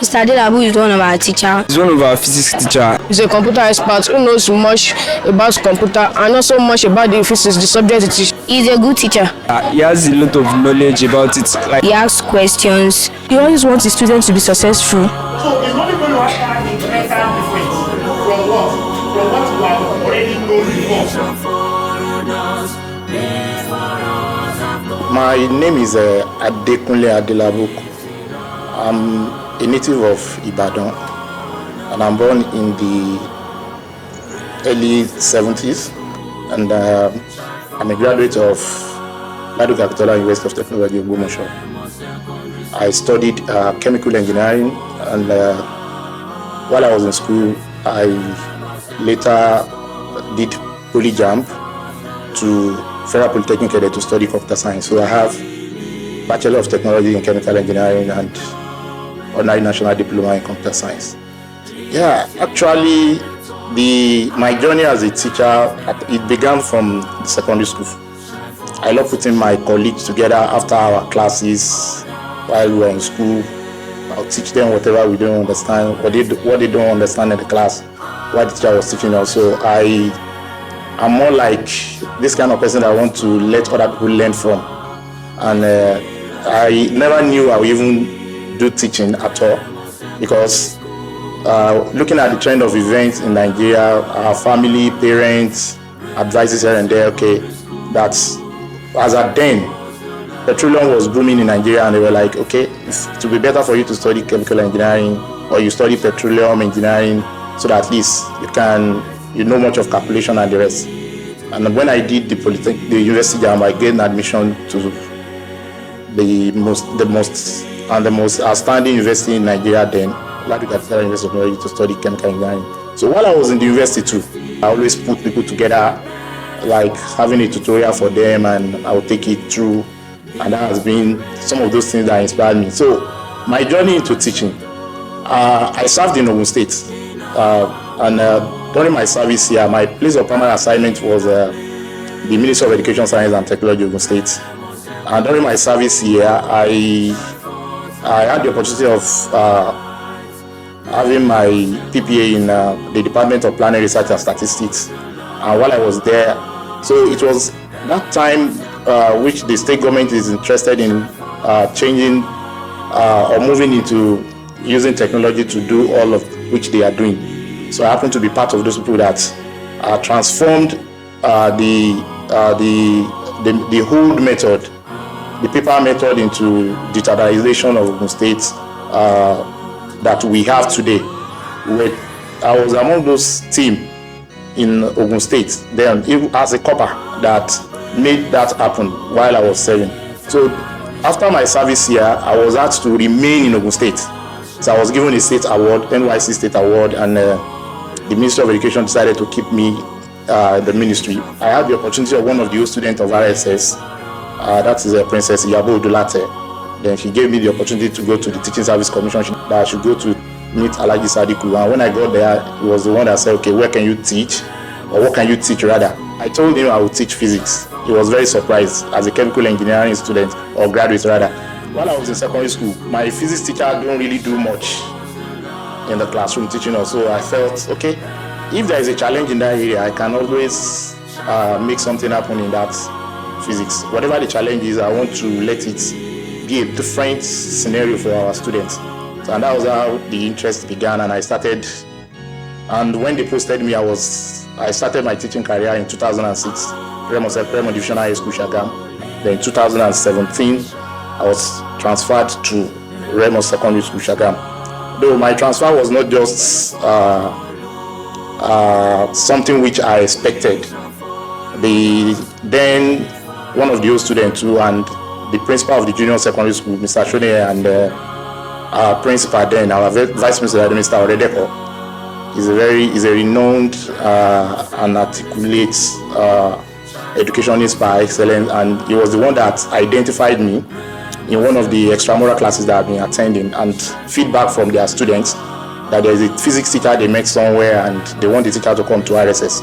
Mr. Adelabu is one of our teachers. He's one of our physics teacher. He's a computer expert who knows much about computer and also much about the physics, the subject he teaches. He's a good teacher. He has a lot of knowledge about it. He asks questions. He always wants his students to be successful. So it's not going to have a fundamental difference from what you have already known before. My name is Adelabu. I'm a native of Ibadan, and I'm born in the early 70s, and I'm a graduate of University of Technology, Ogbomoso. I studied chemical engineering, and while I was in school, I later did polyjump to Federal Polytechnic to study computer science. So I have Bachelor of Technology in Chemical Engineering and Honorary National Diploma in Computer Science. Yeah, actually, my journey as a teacher, it began from secondary school. I love putting my colleagues together after our classes while we were in school. I'll teach them whatever we don't understand, what they don't understand in the class, what the teacher was teaching us. So I'm more like this kind of person that I want to let other people learn from. And I never knew I would even do teaching at all, because looking at the trend of events in Nigeria, our family, parents, advices here and there, okay, that's, as at then, petroleum was booming in Nigeria, and they were like, okay, it would be better for you to study chemical engineering or you study petroleum engineering, so that at least you know much of calculation and the rest. And when I did the university jam, I gained admission to the most outstanding university in Nigeria then, University of Technology, to study chemical engineering. So while I was in the university too, I always put people together, like having a tutorial for them, and I would take it through. And that has been some of those things that inspired me. So my journey into teaching, I served in Ogun State, and during my service here, my place of permanent assignment was the Ministry of Education, Science and Technology, Ogun State. And during my service here, I had the opportunity of having my PPA in the Department of Planning, Research and Statistics. And while I was there, so it was that time which the state government is interested in changing or moving into using technology to do all of which they are doing. So I happen to be part of those people that transformed the old method, the paper method, into digitalization of Ogun State that we have today. I was among those team in Ogun State then, as a copper, that made that happen while I was serving. So after my service here, I was asked to remain in Ogun State. So I was given a state award, NYC State Award, and the Ministry of Education decided to keep me in the ministry. I had the opportunity of one of the old students of RSS, that is Princess Adelabu. Then she gave me the opportunity to go to the Teaching Service Commission, that I should go to meet Alhaji Sadiku. And when I got there, he was the one that said, okay, where can you teach? Or what can you teach rather? I told him I would teach physics. He was very surprised, as a chemical engineering student, or graduate rather. While I was in secondary school, my physics teacher don't really do much in the classroom teaching us. So I felt, okay, if there is a challenge in that area, I can always make something happen in that physics. Whatever the challenge is, I want to let it be a different scenario for our students. So, and that was how the interest began, and I started. And when they posted me, I started my teaching career in 2006, Remo Divisional High School, Shagam. Then in 2017, I was transferred to Remo Secondary School, Shagam. Though my transfer was not just something which I expected. Then one of the old students too, and the principal of the junior secondary school, Mr. Shone, and our principal then, our vice principal, Mr. Oredeko, is a renowned and articulate educationist by excellence, and he was the one that identified me in one of the extramural classes that I've been attending, and feedback from their students that there's a physics teacher they met somewhere and they want the teacher to come to RSS.